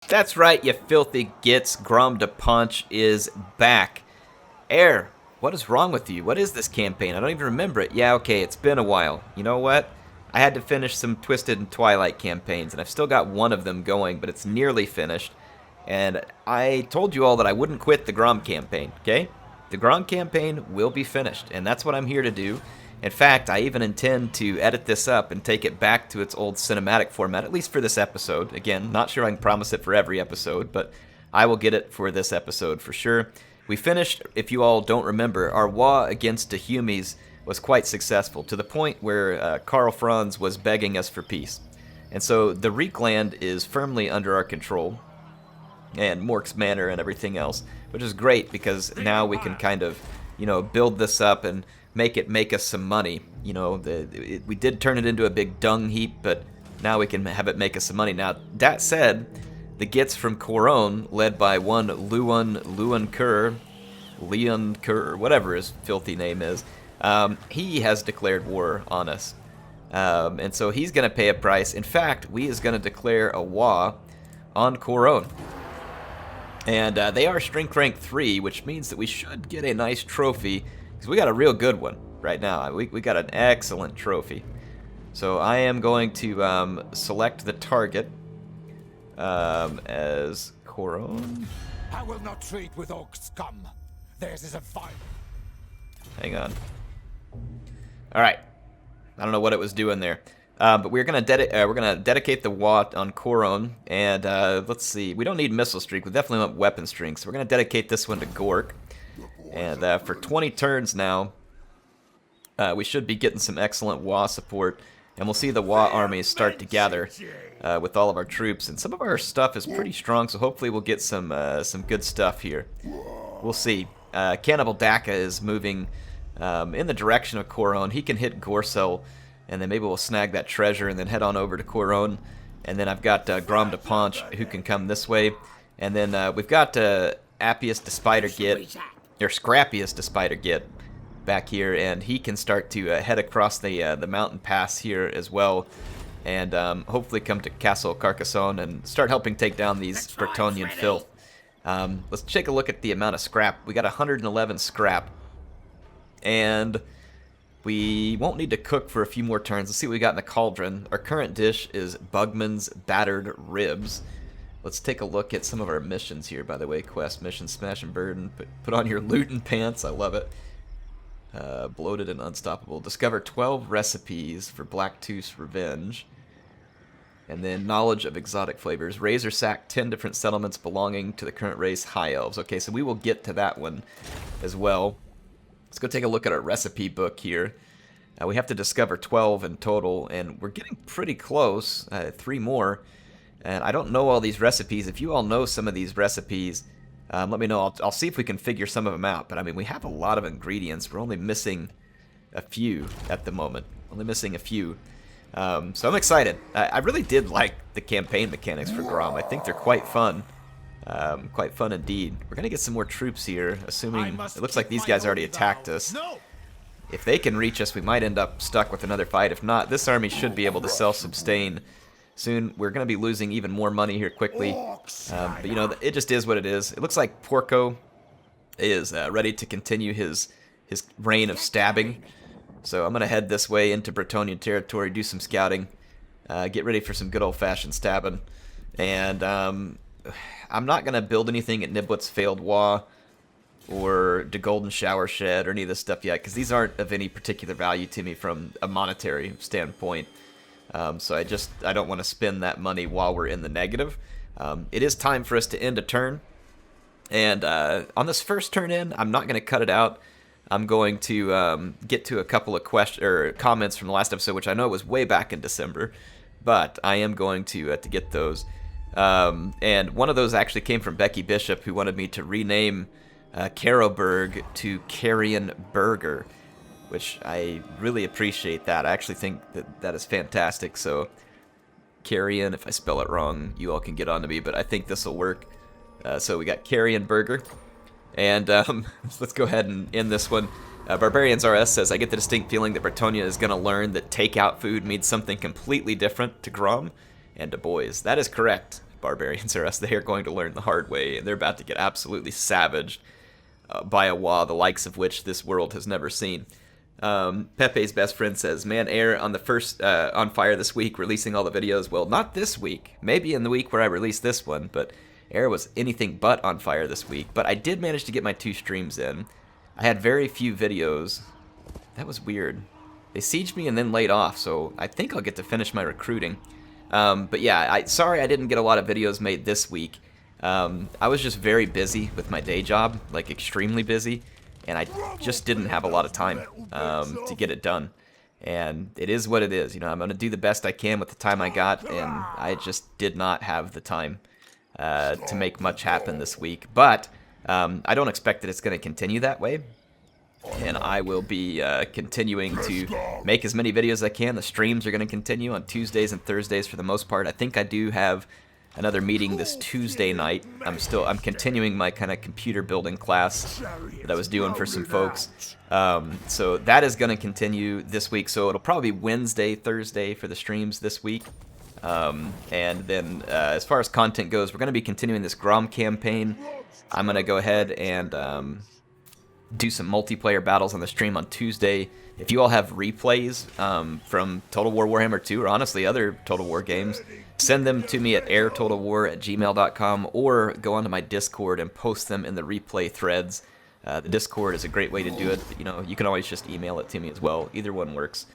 That's right, you filthy gits. Grom de Punch is back. Air, what is wrong with you? What is this campaign? I don't even remember it. Yeah, okay, it's been a while. You know what? I had to finish some Twisted and Twilight campaigns, and I've still got one of them going, but it's nearly finished. And I told you all that I wouldn't quit the Grom campaign, okay? The Grom campaign will be finished, and that's what I'm here to do. In fact, I even intend to edit this up and take it back to its old cinematic format, at least for this episode. Again, not sure I can promise it for every episode, but I will get it for this episode for sure. We finished, if you all don't remember, our Waaagh against the Humies was quite successful, to the point where Karl Franz was begging us for peace. And so the Reek land is firmly under our control, and Mork's Manor and everything else, which is great because now we can kind of, build this up and make us some money. We did turn it into a big dung heap, but now we can have it make us some money. Now, that said, the Gits from Coron, led by one Leon Kerr, whatever his filthy name is, he has declared war on us. And so he's going to pay a price. In fact, we is going to declare a Waaagh on Coron. And they are strength rank 3, which means that we should get a nice trophy, because we got a real good one right now. We got an excellent trophy. So I am going to select the target as Coron. I will not treat with orc scum. Theirs is a vile. Hang on. All right. I don't know what it was doing there. But we're gonna dedicate the Waaagh on Coron, and let's see. We don't need missile streak. We definitely want weapon strength. So we're gonna dedicate this one to Gork. And for 20 turns now, we should be getting some excellent Waaagh support, and we'll see the Waaagh armies start to gather with all of our troops. And some of our stuff is pretty strong, so hopefully we'll get some good stuff here. We'll see. Cannibal Daka is moving in the direction of Coron. He can hit Gorsel, and then maybe we'll snag that treasure and then head on over to Coron. And then I've got Grom de Punch, who can come this way. And then we've got Appius the Spider Git, or Scrappius the Spider Git, back here, and he can start to head across the mountain pass here as well, and hopefully come to Castle Carcassonne and start helping take down these Bretonnian filth. Let's take a look at the amount of scrap. We got 111 scrap, and we won't need to cook for a few more turns. Let's see what we got in the cauldron. Our current dish is Bugman's battered ribs. Let's take a look at some of our missions here, by the way. Quest mission, smash and burden, put on your lootin' pants. I love it. Bloated and unstoppable. Discover 12 recipes for Blacktooth's revenge. And then knowledge of exotic flavors. Raise or sack 10 different settlements belonging to the current race High Elves. Okay, so we will get to that one as well. Let's go take a look at our recipe book here. We have to discover 12 in total, and we're getting pretty close. 3 more. And I don't know all these recipes. If you all know some of these recipes, let me know. I'll see if we can figure some of them out. But I mean, we have a lot of ingredients. We're only missing a few at the moment. Only missing a few. So I'm excited. I really did like the campaign mechanics for Grom. I think they're quite fun. Quite fun indeed. We're going to get some more troops here, assuming it looks like these guys already attacked us. If they can reach us, we might end up stuck with another fight. If not, this army should be able to self-sustain soon. We're going to be losing even more money here quickly. But, it just is what it is. It looks like Porco is ready to continue his reign of stabbing. So I'm going to head this way into Bretonnian territory, do some scouting, get ready for some good old-fashioned stabbing. And I'm not going to build anything at Niblet's Failed Waaagh or the Golden Shower Shed or any of this stuff yet, because these aren't of any particular value to me from a monetary standpoint. So I don't want to spend that money while we're in the negative. It is time for us to end a turn. And on this first turn in, I'm not going to cut it out. I'm going to get to a couple of comments from the last episode, which I know was way back in December. But I am going to get those. And one of those actually came from Becky Bishop, who wanted me to rename Caroburg to Carrion Burger, which I really appreciate that. I actually think that is fantastic. So Carrion, if I spell it wrong, you all can get on to me, but I think this will work. So we got Carrion Burger. And let's go ahead and end this one. Barbarians RS says, I get the distinct feeling that Bretonnia is going to learn that takeout food means something completely different to Grom and to boys. That is correct. barbarians are us. They are going to learn the hard way, and they're about to get absolutely savaged by a Waaagh, the likes of which this world has never seen. Pepe's best friend says, man, Air on the first on fire this week, releasing all the videos. Well, not this week. Maybe in the week where I released this one, but Air was anything but on fire this week. But I did manage to get my 2 streams in. I had very few videos. That was weird. They sieged me and then laid off, so I think I'll get to finish my recruiting. But yeah, sorry I didn't get a lot of videos made this week. I was just very busy with my day job, like extremely busy, and I just didn't have a lot of time to get it done. And it is what it is. You know, I'm going to do the best I can with the time I got, and I just did not have the time to make much happen this week. But I don't expect that it's going to continue that way. And I will be continuing to make as many videos as I can. The streams are going to continue on Tuesdays and Thursdays for the most part. I think I do have another meeting this Tuesday night. I'm continuing my kind of computer building class that I was doing for some folks. So that is going to continue this week. So it'll probably be Wednesday, Thursday for the streams this week. And then as far as content goes, we're going to be continuing this Grom campaign. I'm going to go ahead and do some multiplayer battles on the stream on Tuesday. If you all have replays from Total War Warhammer 2 or honestly other Total War games, send them to me at airtotalwar@gmail.com or go onto my Discord and post them in the replay threads. The Discord is a great way to do it. You know, you can always just email it to me as well. Either one works.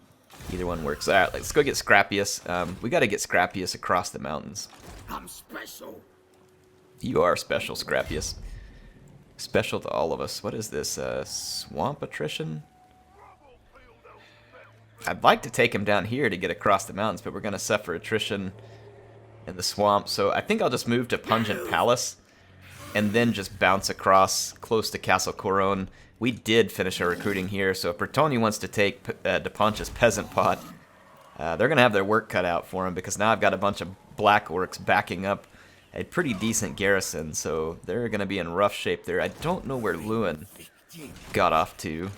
Either one works. All right, let's go get Scrappius. We got to get Scrappius across the mountains. I'm special. You are special, Scrappius. Special to all of us. What is this? Swamp attrition? I'd like to take him down here to get across the mountains, but we're going to suffer attrition in the swamp. So I think I'll just move to Pungent Palace and then just bounce across close to Castle Coron. We did finish our recruiting here, so if Bertoni wants to take DePonch's peasant pot, they're going to have their work cut out for him because now I've got a bunch of black orcs backing up a pretty decent garrison, so they're going to be in rough shape there. I don't know where Lewin got off to.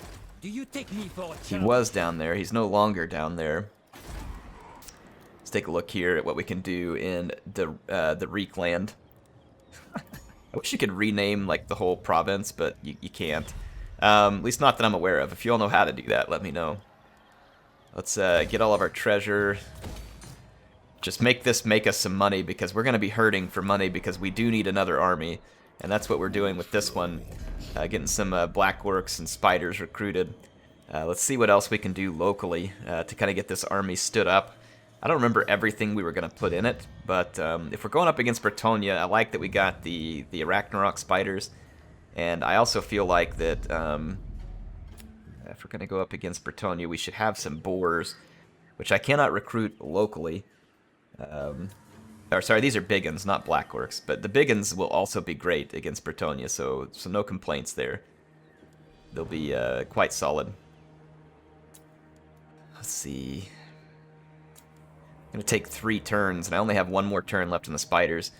Do you take me for a He was down there. He's no longer down there. Let's take a look here at what we can do in the Reek land. I wish you could rename like the whole province, but you can't. At least not that I'm aware of. If you all know how to do that, let me know. Let's get all of our treasure. Just make us some money because we're going to be hurting for money because we do need another army. And that's what we're doing with this one. Getting some black orcs and spiders recruited. Let's see what else we can do locally to kind of get this army stood up. I don't remember everything we were going to put in it, but if we're going up against Bretonnia, I like that we got the Arachnarok spiders. And I also feel like that if we're going to go up against Bretonnia, we should have some boars, which I cannot recruit locally. Or sorry, these are Biggins, not Black Orcs, but the Biggins will also be great against Bretonnia, so no complaints there. They'll be quite solid. Let's see. I'm going to take 3 turns, and I only have 1 more turn left in the spiders.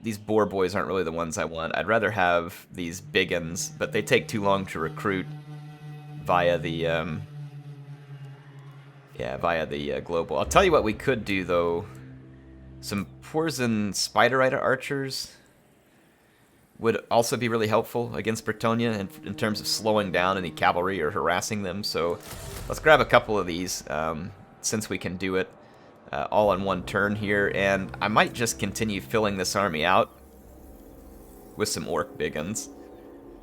These boar boys aren't really the ones I want. I'd rather have these Biggins, but they take too long to recruit via the global. I'll tell you what we could do, though. Some Porzan Spider Rider archers would also be really helpful against Bretonnia in terms of slowing down any cavalry or harassing them. So let's grab a couple of these since we can do it all in 1 turn here. And I might just continue filling this army out with some Orc Biggins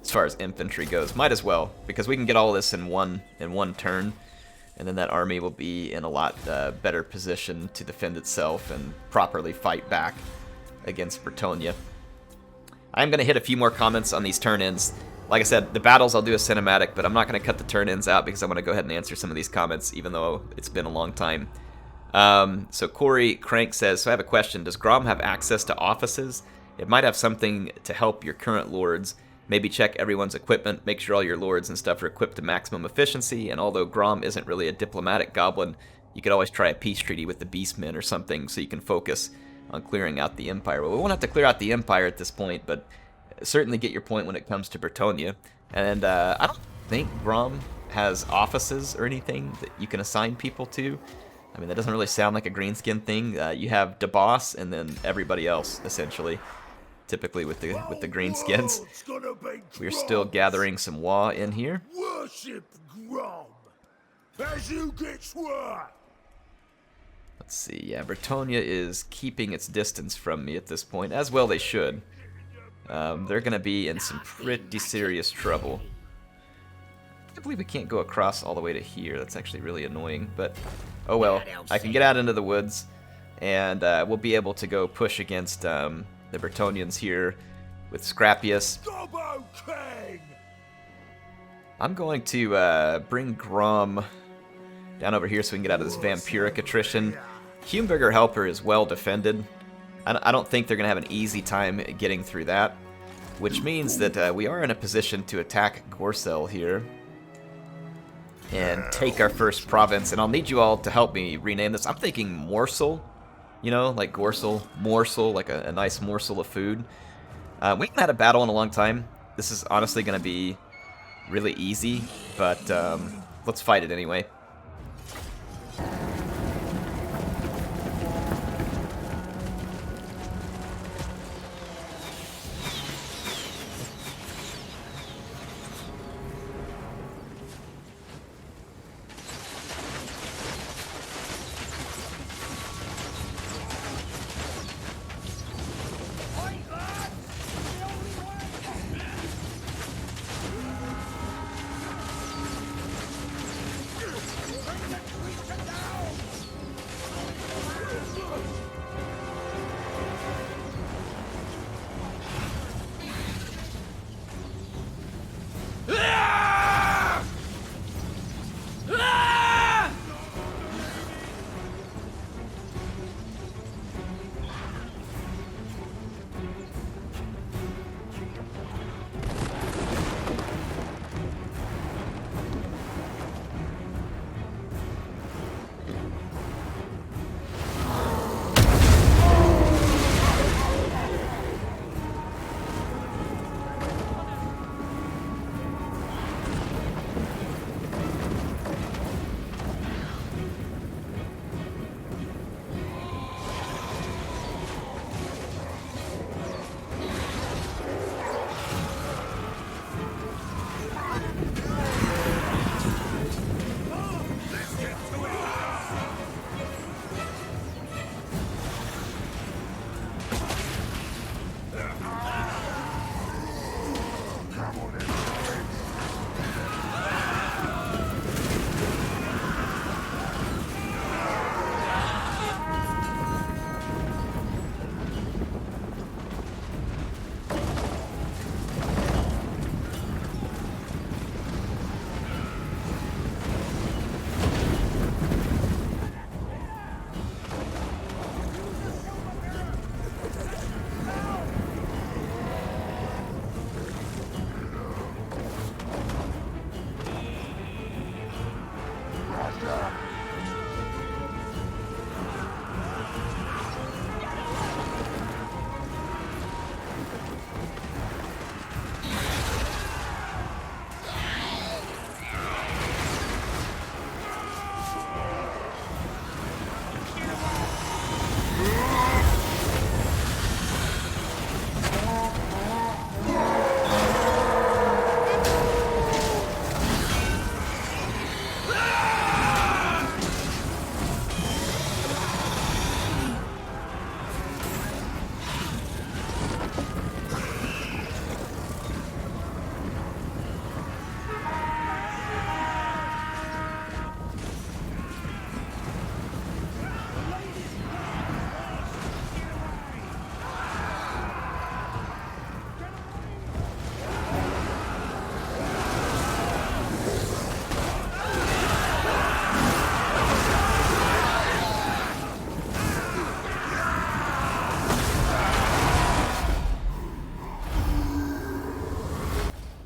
as far as infantry goes. Might as well, because we can get all this in one turn. And then that army will be in a lot better position to defend itself and properly fight back against Bretonnia. I'm going to hit a few more comments on these turn-ins. Like I said, the battles I'll do a cinematic, but I'm not going to cut the turn-ins out because I want to go ahead and answer some of these comments, even though it's been a long time. So Corey Crank says, so I have a question. Does Grom have access to offices? It might have something to help your current lords. Maybe check everyone's equipment, make sure all your lords and stuff are equipped to maximum efficiency, and although Grom isn't really a diplomatic goblin, you could always try a peace treaty with the Beastmen or something so you can focus on clearing out the Empire. Well, we won't have to clear out the Empire at this point, but certainly get your point when it comes to Bretonnia. And I don't think Grom has offices or anything that you can assign people to. I mean, that doesn't really sound like a greenskin thing. You have the boss and then everybody else, essentially. Typically with the greenskins. We're still gathering some Waaagh in here. Worship Grom, as you get sworn. Let's see, yeah, Bretonnia is keeping its distance from me at this point, as well they should. They're going to be in some pretty serious trouble. I believe we can't go across all the way to here. That's actually really annoying, but oh well. I can get out into the woods, and we'll be able to go push against the Bretonnians here with Scrapius. I'm going to bring Grom down over here so we can get out of this vampiric attrition. Humeburger Helper is well defended. I don't think they're going to have an easy time getting through that, which means that we are in a position to attack Gorsel here and take our first province. And I'll need you all to help me rename this. I'm thinking morsel, you know, like Gorsel, morsel, like a nice morsel of food. We haven't had a battle in a long time. This is honestly going to be really easy, but let's fight it anyway.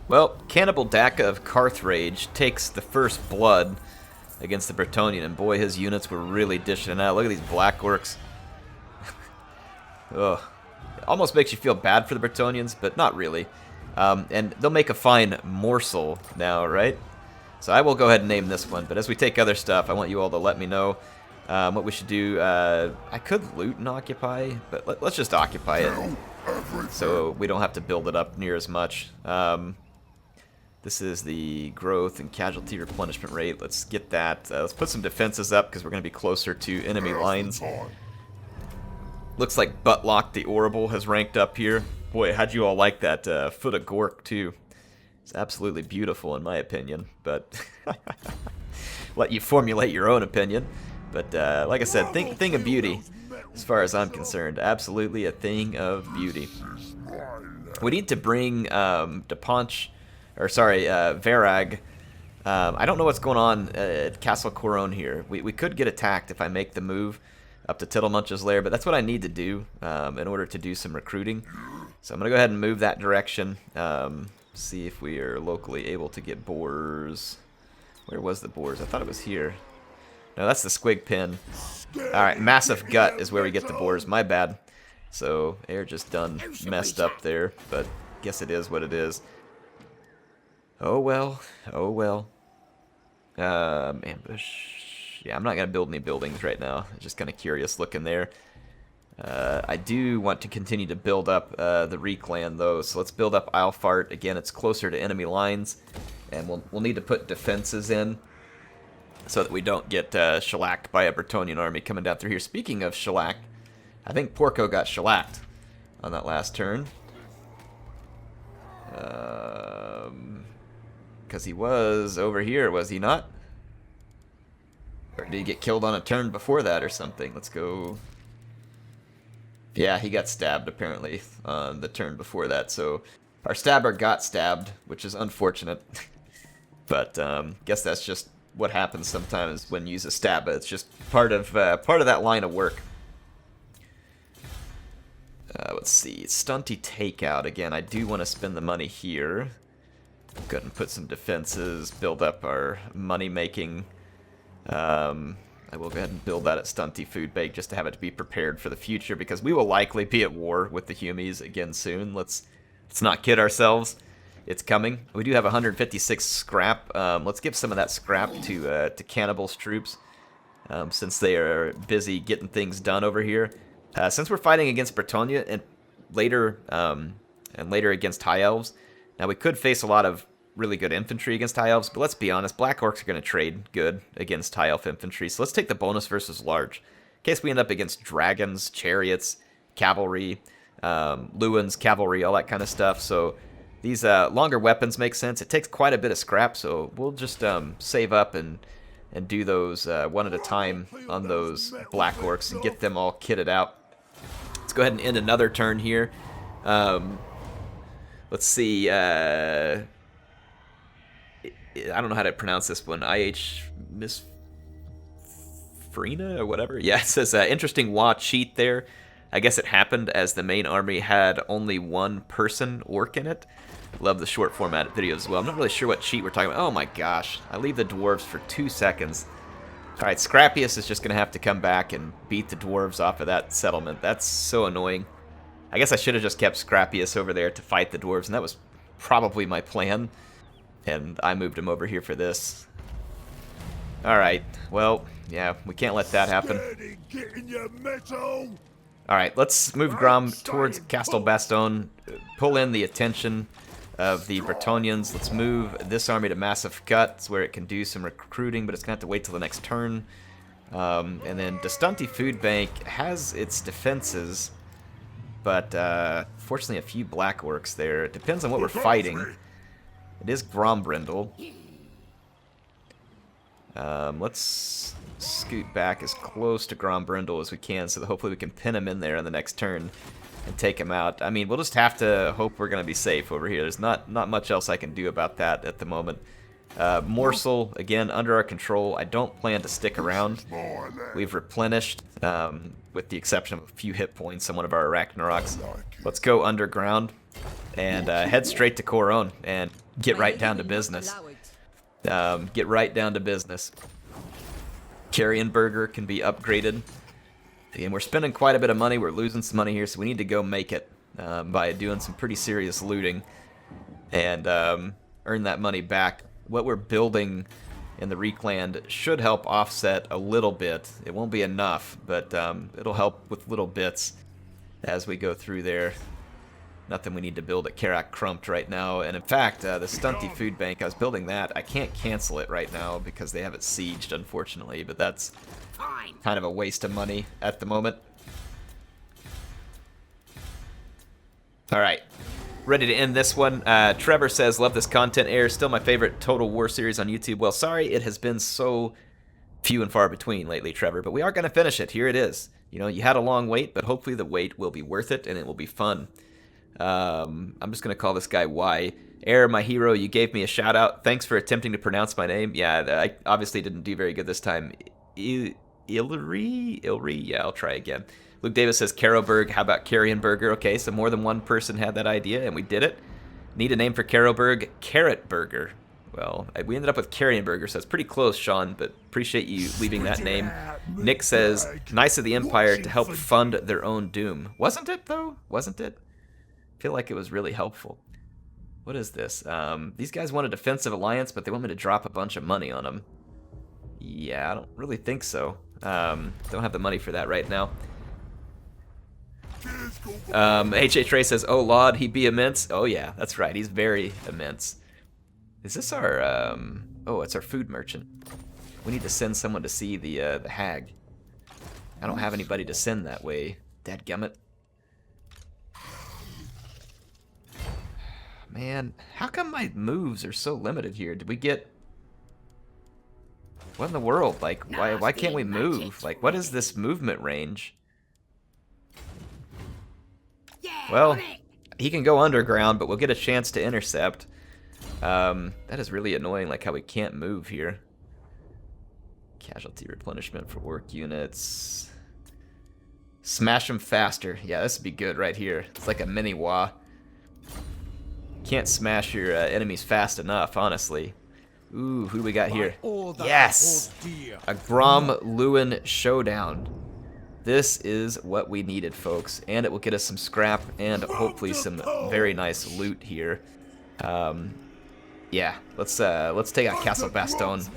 Well, Cannibal Daka of Carthage takes the first blood against the Bretonnian, and boy, his units were really dishing it out. Look at these black orcs. Ugh. It almost makes you feel bad for the Bretonnians, but not really. And they'll make a fine morsel now, right? So I will go ahead and name this one, but as we take other stuff, I want you all to let me know What we should do, I could loot and occupy, but let's just occupy it so we don't have to build it up near as much. This is the growth and casualty replenishment rate. Let's get that. Let's put some defenses up because we're going to be closer to enemy lines. Looks like Buttlock the Orrible has ranked up here. Boy, how'd you all like that Foot of Gork, too? It's absolutely beautiful in my opinion, but let you formulate your own opinion. But like I said, thing of beauty, as far as I'm concerned. Absolutely a thing of beauty. We need to bring Waagh. I don't know what's going on at Castle Couronne here. We could get attacked if I make the move up to Tittlemunch's lair, but that's what I need to do in order to do some recruiting. So I'm going to go ahead and move that direction. See if we are locally able to get boars. Where was the boars? I thought it was here. No, that's the squig pin. Alright, massive gut is where we get the boars. My bad. So, air just done messed up there, but guess it is what it is. Oh well. Oh well. Ambush. Yeah, I'm not going to build any buildings right now. Just kind of curious looking there. I do want to continue to build up the Reclan, though, so let's build up Islefart. Again, it's closer to enemy lines, and we'll need to put defenses in so that we don't get shellacked by a Bretonnian army coming down through here. Speaking of shellacked, I think Porco got shellacked on that last turn. Because he was over here, was he not? Or did he get killed on a turn before that or something? Let's go... Yeah, he got stabbed, apparently, on the turn before that, so our stabber got stabbed, which is unfortunate. But, guess that's just what happens sometimes when you use a stabba. It's just part of that line of work. Let's see, stunty takeout. Again, I do want to spend the money here. Go ahead and put some defenses, build up our money-making. I will go ahead and build that at Stunty Food Bake just to have it to be prepared for the future, because we will likely be at war with the Humies again soon. Let's not kid ourselves. It's coming. We do have 156 scrap. Let's give some of that scrap to Cannibal's troops, since they are busy getting things done over here. Since we're fighting against Bretonnia and later against High Elves, now we could face a lot of really good infantry against High Elves, but let's be honest, Black Orcs are going to trade good against High Elf infantry, so let's take the bonus versus large. In case we end up against dragons, chariots, cavalry, Lewins, cavalry, all that kind of stuff, so these longer weapons make sense. It takes quite a bit of scrap, so we'll just save up and do those one at a time on those Black Orcs and get them all kitted out. Let's go ahead and end another turn here. Let's see, I don't know how to pronounce this one. Miss Frina or whatever. Yeah, it says interesting Waaagh cheat there. I guess it happened as the main army had only one person orc in it. Love the short format videos as well. I'm not really sure what cheat we're talking about. Oh my gosh. I leave the dwarves for 2 seconds. Alright, Scrappius is just going to have to come back and beat the dwarves off of that settlement. That's so annoying. I guess I should have just kept Scrappius over there to fight the dwarves, and that was probably my plan. And I moved him over here for this. Alright, well, yeah, we can't let that happen. Alright, let's move Grom towards Castle Bastonne, pull in the attention of the Bretonnians. Let's move this army to Massive Guts, where it can do some recruiting, but it's going to have to wait till the next turn. And then Dastunti Food Bank has its defenses, but fortunately a few Black Orcs there. It depends on what we're fighting. It is Grombrindle. Let's scoot back as close to Grombrindle as we can so that hopefully we can pin him in there on the next turn and take him out. I mean, we'll just have to hope we're going to be safe over here. There's not much else I can do about that at the moment. Morsel, again, under our control. I don't plan to stick around. We've replenished, with the exception of a few hit points on one of our Arachnaroks. Let's go underground and head straight to Couronne and get right down to business. Get right down to business. Carrionburger can be upgraded. Again, we're spending quite a bit of money. We're losing some money here, so we need to go make it by doing some pretty serious looting and earn that money back. What we're building in the Reekland should help offset a little bit. It won't be enough, but it'll help with little bits as we go through there. Nothing we need to build at Karak Krumped right now. And in fact, the Stunty Food Bank, I was building that. I can't cancel it right now because they have it sieged, unfortunately, but that's kind of a waste of money at the moment. All right. Ready to end this one. Trevor says, love this content, Air. Still my favorite Total War series on YouTube. Well, sorry it has been so few and far between lately, Trevor, but we are going to finish it. Here it is. You know, you had a long wait, but hopefully the wait will be worth it and it will be fun. I'm just going to call this guy Y. Air, my hero, you gave me a shout out. Thanks for attempting to pronounce my name. Yeah, I obviously didn't do very good this time. Ilri? Yeah, I'll try again. Luke Davis says Carroburg. How about Carrionburger? Okay, so more than one person had that idea, and we did it. Need a name for Carroburg? Carrot Burger. Well, we ended up with Carrionburger, so it's pretty close, Sean, but appreciate you leaving that name. Nick says, nice of the Empire to help fund their own doom. Wasn't it, though? Wasn't it? I feel like it was really helpful. What is this? These guys want a defensive alliance, but they want me to drop a bunch of money on them. Yeah, I don't really think so. Don't have the money for that right now. H.A. Trey says, oh, Laud, he be immense. Oh, yeah, that's right. He's very immense. Is this our, oh, it's our food merchant. We need to send someone to see the hag. I don't have anybody to send that way. Dadgummit. Man, how come my moves are so limited here? Did we get... What in the world? Like, why can't we move? Like, what is this movement range? Well, he can go underground, but we'll get a chance to intercept. That is really annoying, like how we can't move here. Casualty replenishment for work units. Smash them faster. Yeah, this would be good right here. It's like a mini Waaagh. Can't smash your enemies fast enough, honestly. Ooh, who do we got here? Yes! A Grom Lewin Showdown. This is what we needed, folks. And it will get us some scrap and hopefully some very nice loot here. Yeah, let's take out Castle Bastonne.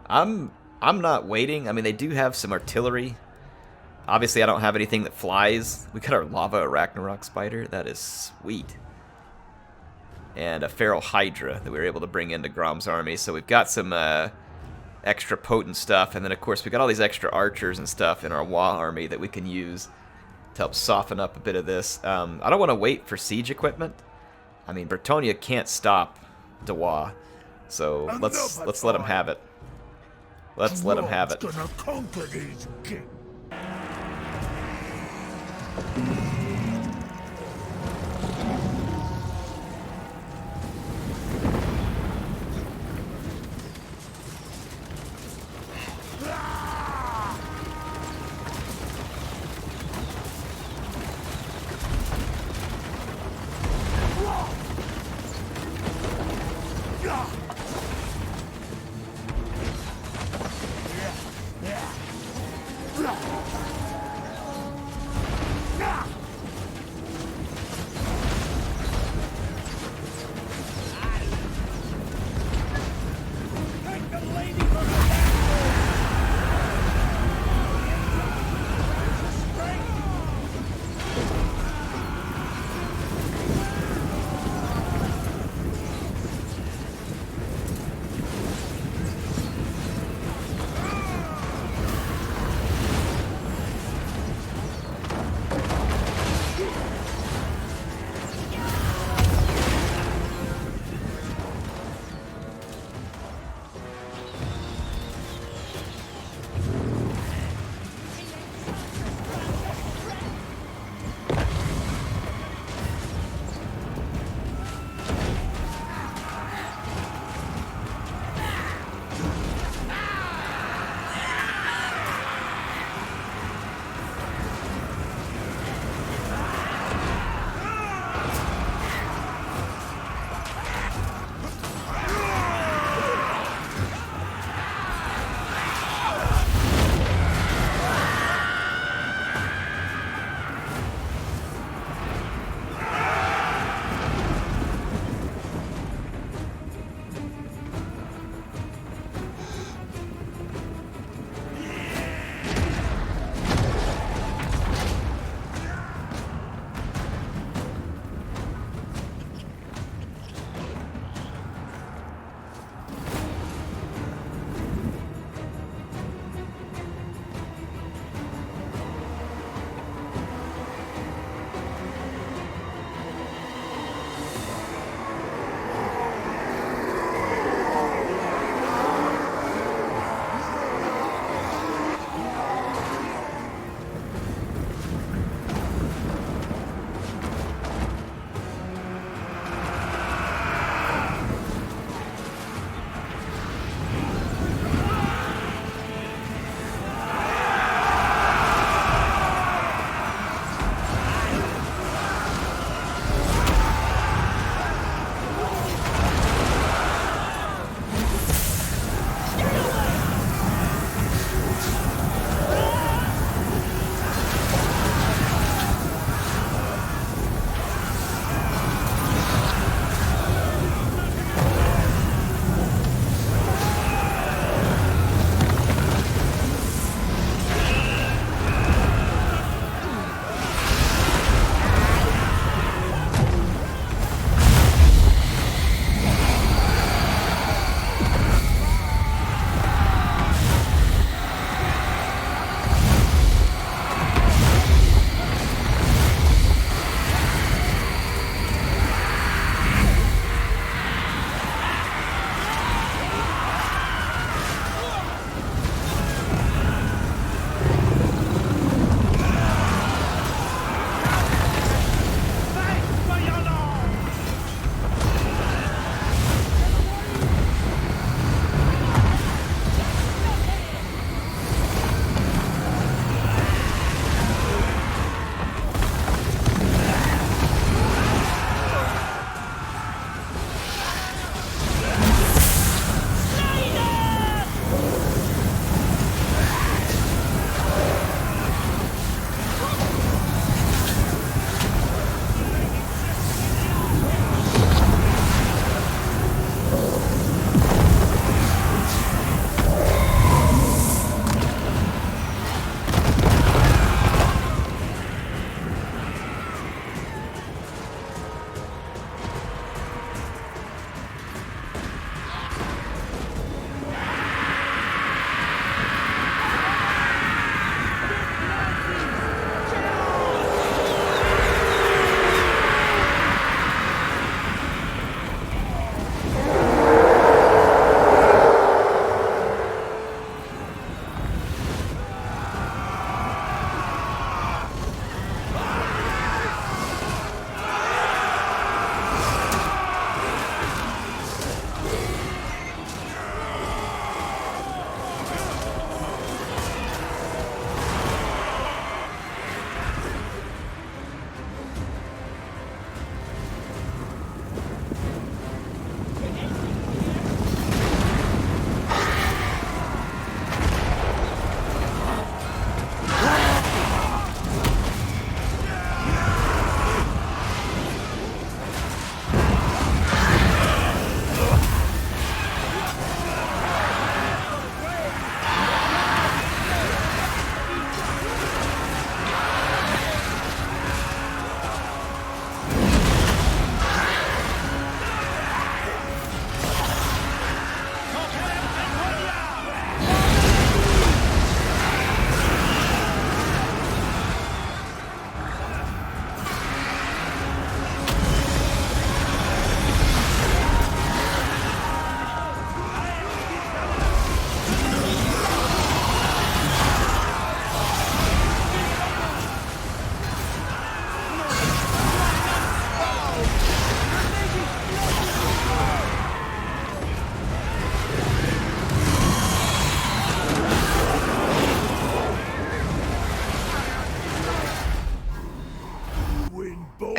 I'm not waiting. I mean, they do have some artillery. Obviously, I don't have anything that flies. We got our Lava Ragnarok Spider. That is sweet. And a Feral Hydra that we were able to bring into Grom's army. So we've got some extra potent stuff. And then, of course, we got all these extra archers and stuff in our Waaagh army that we can use to help soften up a bit of this. I don't want to wait for siege equipment. I mean, Bretonnia can't stop Waaagh. So let's let him have it. Let's let him have it.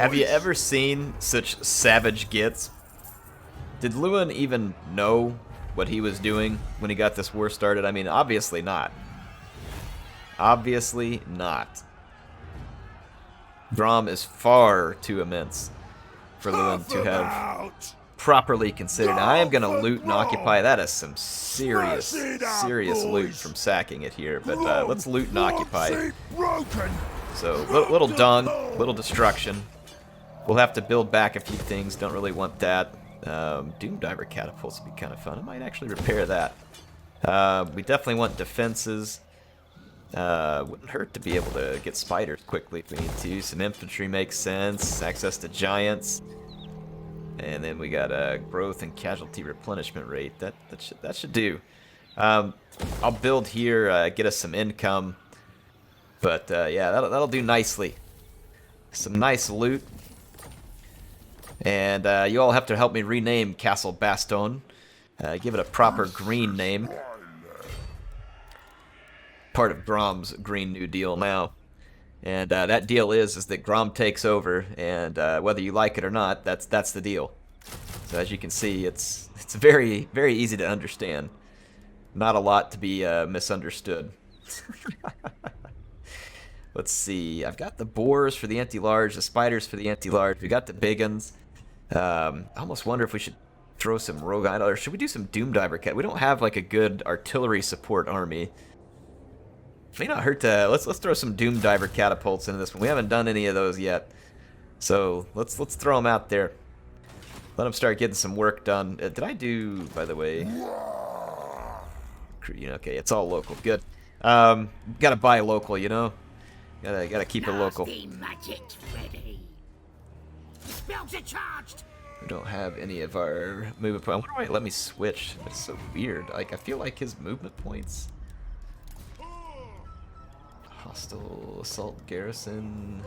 Have you ever seen such savage gits? Did Lewin even know what he was doing when he got this war started? I mean, obviously not. Obviously not. Grom is far too immense for Lewin to have properly considered. Now, I am going to loot and occupy. That is some serious, serious loot from sacking it here. But let's loot and occupy. So, little dung, little destruction. We'll have to build back a few things. Don't really want that. Doom Diver catapults would be kind of fun. I might actually repair that. We definitely want defenses. Wouldn't hurt to be able to get spiders quickly if we need to. Some infantry makes sense. Access to giants. And then we got growth and casualty replenishment rate. That should do. I'll build here, get us some income. But yeah, that'll do nicely. Some nice loot. And you all have to help me rename Castle Bastonne. Give it a proper green name. Part of Grom's Green New Deal now. And that deal is that Grom takes over, and whether you like it or not, that's the deal. So as you can see, it's very, very easy to understand. Not a lot to be misunderstood. Let's see. I've got the boars for the anti-large, the spiders for the anti-large. We got the big uns. I almost wonder if we should throw some rogue idol, or should we do some Doom Diver cat? We don't have like a good artillery support army. May not hurt to let's throw some Doom Diver catapults into this one. We haven't done any of those yet, so let's throw them out there. Let them start getting some work done. Did I do, by the way? Okay, it's all local. Good. Gotta buy local, you know. Gotta keep it local. We don't have any of our movement points. I wonder why let me switch. It's so weird. Like I feel like his movement points. Hostile assault garrison.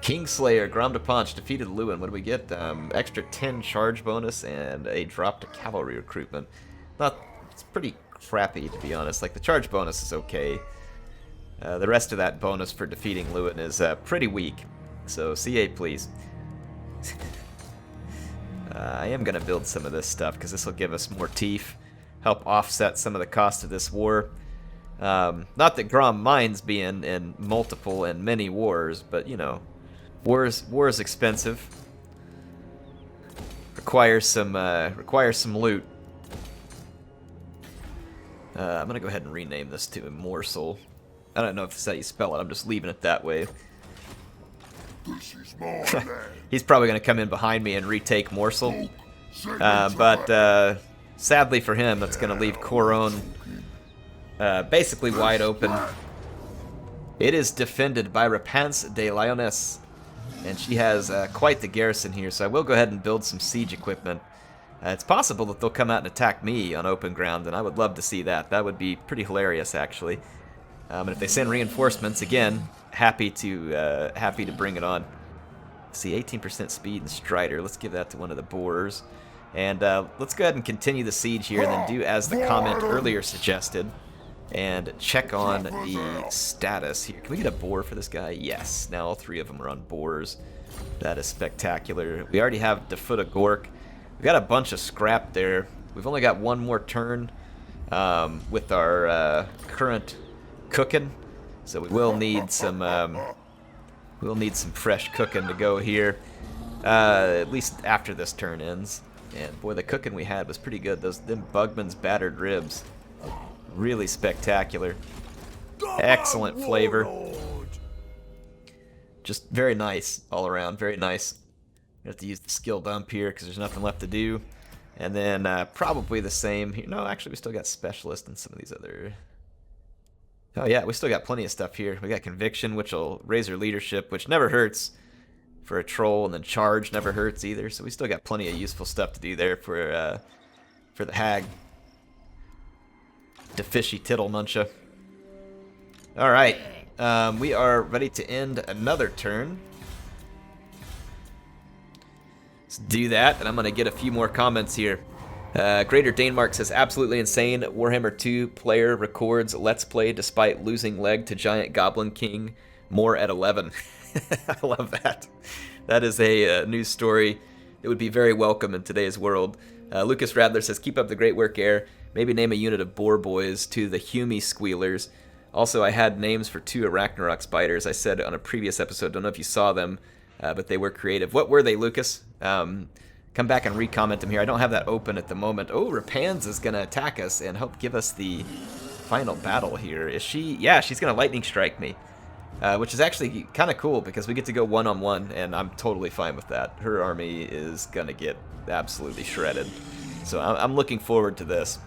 Kingslayer, Grom de Ponch defeated Lewin. What do we get? Extra 10 charge bonus and a drop to cavalry recruitment. It's pretty crappy to be honest. Like the charge bonus is okay. The rest of that bonus for defeating Lewin is pretty weak. So CA please. I am gonna build some of this stuff because this will give us more teeth, help offset some of the cost of this war. Not that Grom minds being in multiple and many wars, but you know, war is expensive. Requires some loot. I'm gonna go ahead and rename this to Morsel. I don't know if that's how you spell it. I'm just leaving it that way. This is my land. He's probably gonna come in behind me and retake Morsel, but sadly for him, that's gonna leave Coron basically wide open. It is defended by Réponse de Lyonesse, and she has quite the garrison here, so I will go ahead and build some siege equipment. It's possible that they'll come out and attack me on open ground, and I would love to see that. That would be pretty hilarious, actually. And if they send reinforcements, again, happy to bring it on. See, 18% speed and Strider. Let's give that to one of the boars. And let's go ahead and continue the siege here, and then do as the comment earlier suggested, and check on the status here. Can we get a boar for this guy? Yes. Now all three of them are on boars. That is spectacular. We already have the foot of Gork. We've got a bunch of scrap there. We've only got one more turn with our current cooking, so we will need some fresh cooking to go here, at least after this turn ends. And boy, the cooking we had was pretty good. Them Bugman's battered ribs, really spectacular. Excellent flavor. Just very nice all around. Very nice. We have to use the skill dump here because there's nothing left to do. And then probably the same here. No, actually, we still got specialist and some of these other. Oh yeah, we still got plenty of stuff here. We got conviction, which will raise our leadership, which never hurts for a troll, and then charge never hurts either. So we still got plenty of useful stuff to do there for the hag. The fishy tittle muncha. All right, we are ready to end another turn. Let's do that, and I'm gonna get a few more comments here. Greater Danemark says, absolutely insane. Warhammer 2 player records Let's Play despite losing leg to Giant Goblin King. More at 11. I love that. That is a news story. It would be very welcome in today's world. Lucas Radler says, keep up the great work, Air. Maybe name a unit of boar boys to the Humie Squealers. Also, I had names for 2 Arachnarok spiders. I said on a previous episode, don't know if you saw them, but they were creative. What were they, Lucas? Come back and re-comment them here. I don't have that open at the moment. Oh, Rapans is going to attack us and help give us the final battle here. Is she? Yeah, she's going to lightning strike me, which is actually kind of cool because we get to go one-on-one, and I'm totally fine with that. Her army is going to get absolutely shredded. So I'm looking forward to this.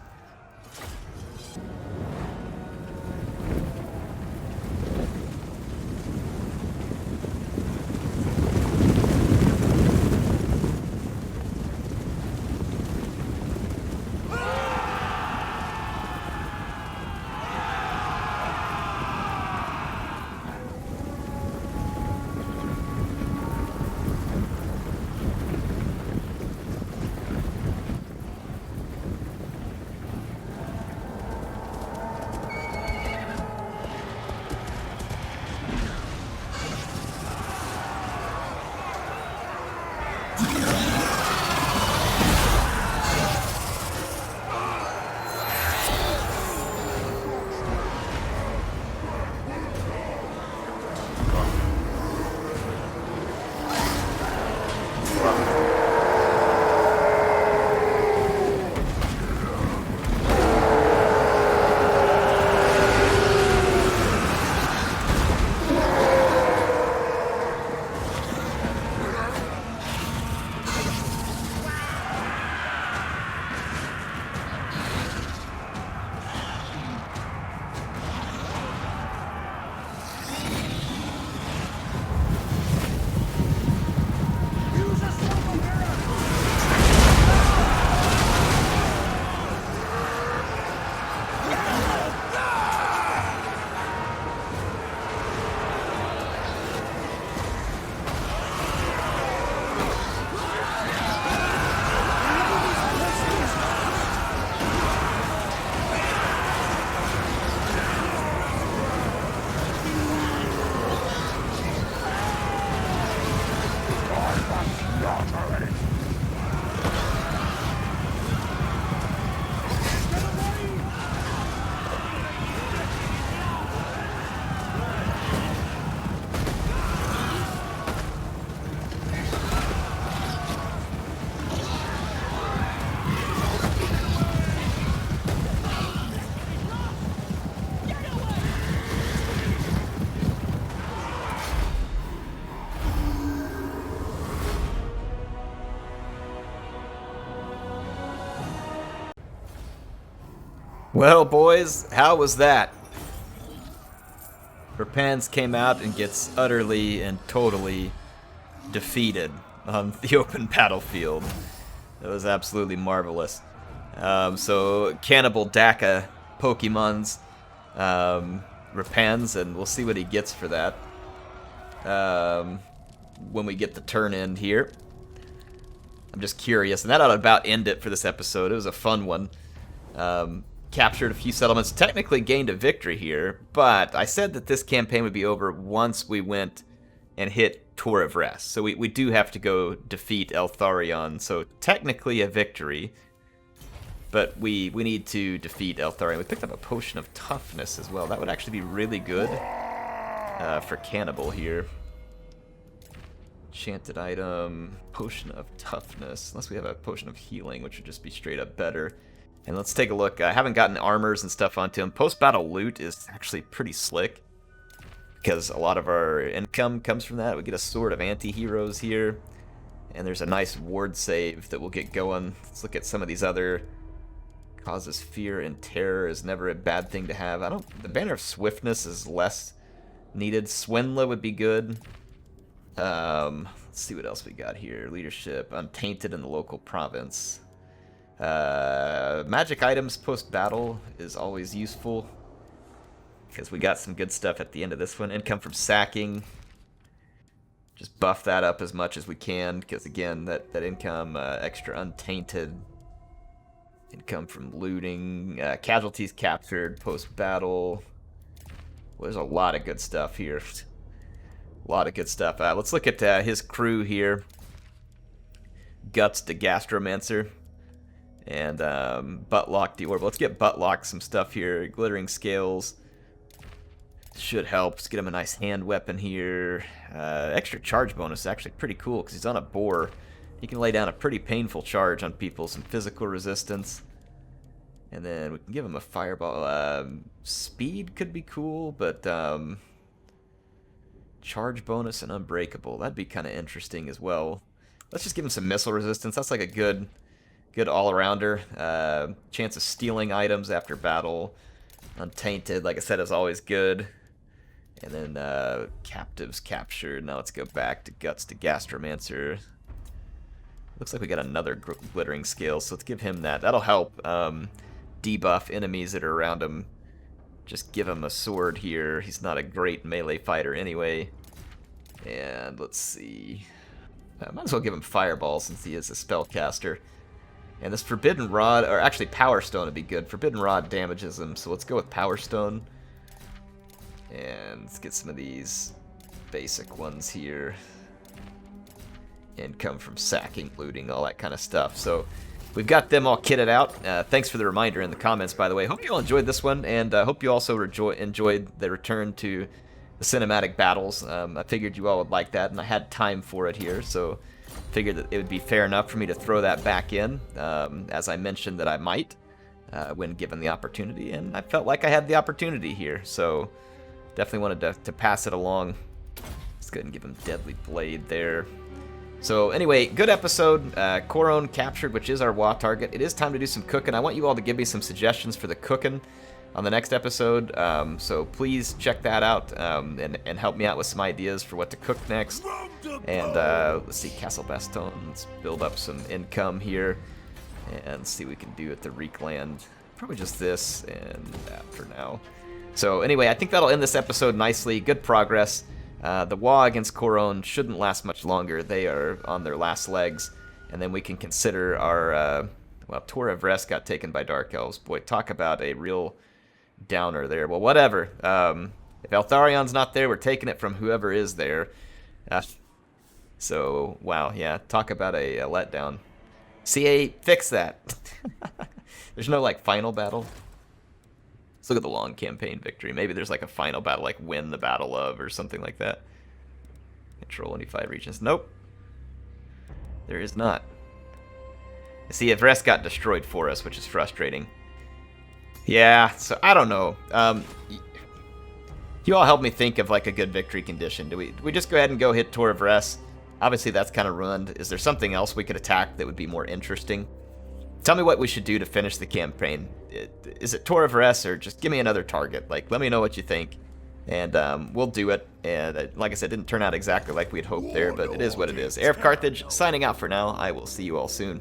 Well, boys, how was that? Rapans came out and gets utterly and totally defeated on the open battlefield. That was absolutely marvelous. So, Cannibal Daka Pokemons, Rapans, and we'll see what he gets for that when we get the turn in here. I'm just curious, and that ought to about end it for this episode. It was a fun one. Captured a few settlements, technically gained a victory here, but I said that this campaign would be over once we went and hit Tour of Rest. So we do have to go defeat Eltharion, so technically a victory, but we need to defeat Eltharion. We picked up a Potion of Toughness as well. That would actually be really good for Cannibal here. Enchanted item, Potion of Toughness, unless we have a Potion of Healing, which would just be straight up better. And let's take a look. I haven't gotten armors and stuff onto him. Post-battle loot is actually pretty slick, because a lot of our income comes from that. We get a Sword of Anti-Heroes here, and there's a nice ward save that we'll get going. Let's look at some of these other. Causes fear and terror is never a bad thing to have. The Banner of Swiftness is less needed. Swindla would be good. Let's see what else we got here. Leadership, Untainted in the local province. Magic items post-battle is always useful, because we got some good stuff at the end of this one. Income from sacking. Just buff that up as much as we can, because again, that income, extra untainted. Income from looting. Casualties captured post-battle. Well, there's a lot of good stuff here. A lot of good stuff. Let's look at his crew here. Guts the Gastromancer. And Buttlock the Orb. Let's get Buttlock some stuff here. Glittering Scales. Should help. Let's get him a nice hand weapon here. Extra charge bonus is actually pretty cool because he's on a boar. He can lay down a pretty painful charge on people. Some physical resistance. And then we can give him a fireball. Speed could be cool, but charge bonus and unbreakable. That'd be kind of interesting as well. Let's just give him some missile resistance. That's like a good all-arounder. Chance of stealing items after battle. Untainted, like I said, is always good. And then captives captured. Now let's go back to Guts to Gastromancer. Looks like we got another glittering scale, so let's give him that. That'll help debuff enemies that are around him. Just give him a sword here. He's not a great melee fighter anyway. And let's see. I might as well give him Fireball since he is a spellcaster. And this Forbidden Rod, or actually Power Stone would be good. Forbidden Rod damages him, so let's go with Power Stone. And let's get some of these basic ones here. Income from sacking, looting, all that kind of stuff. So we've got them all kitted out. Thanks for the reminder in the comments, by the way. Hope you all enjoyed this one, and hope you also enjoyed the return to the cinematic battles. I figured you all would like that, and I had time for it here, so figured that it would be fair enough for me to throw that back in, as I mentioned that I might when given the opportunity, and I felt like I had the opportunity here, so definitely wanted to pass it along. Let's go ahead and give him Deadly Blade there. So anyway, good episode. Coron captured, which is our Waaagh target. It is time to do some cooking. I want you all to give me some suggestions for the cooking on the next episode. So please check that out and help me out with some ideas for what to cook next. And let's see, Castle Bastonne. Let's build up some income here and see what we can do at the Reek land. Probably just this and that for now. So anyway, I think that'll end this episode nicely. Good progress. The Waaagh against Coron shouldn't last much longer. They are on their last legs. And then we can consider our... well, Tor of Rest got taken by Dark Elves. Boy, talk about a real downer there. Well, whatever. If Altharion's not there, we're taking it from whoever is there. So, wow, yeah, talk about a letdown. CA, fix that. There's no, like, final battle. Let's look at the long campaign victory. Maybe there's like a final battle, like win the battle of or something like that. Control only 5 regions. Nope. There is not. See, if Rest got destroyed for us, which is frustrating. Yeah, so I don't know. You all help me think of like a good victory condition. Do we just go ahead and go hit Tor of Rest? Obviously that's kind of ruined. Is there something else we could attack that would be more interesting? Tell me what we should do to finish the campaign. Is it Tor of Rest or just give me another target? Like, let me know what you think, and we'll do it. And like I said, it didn't turn out exactly like we'd hoped there, but it is what it is. HeirofCarthage signing out for now. I will see you all soon.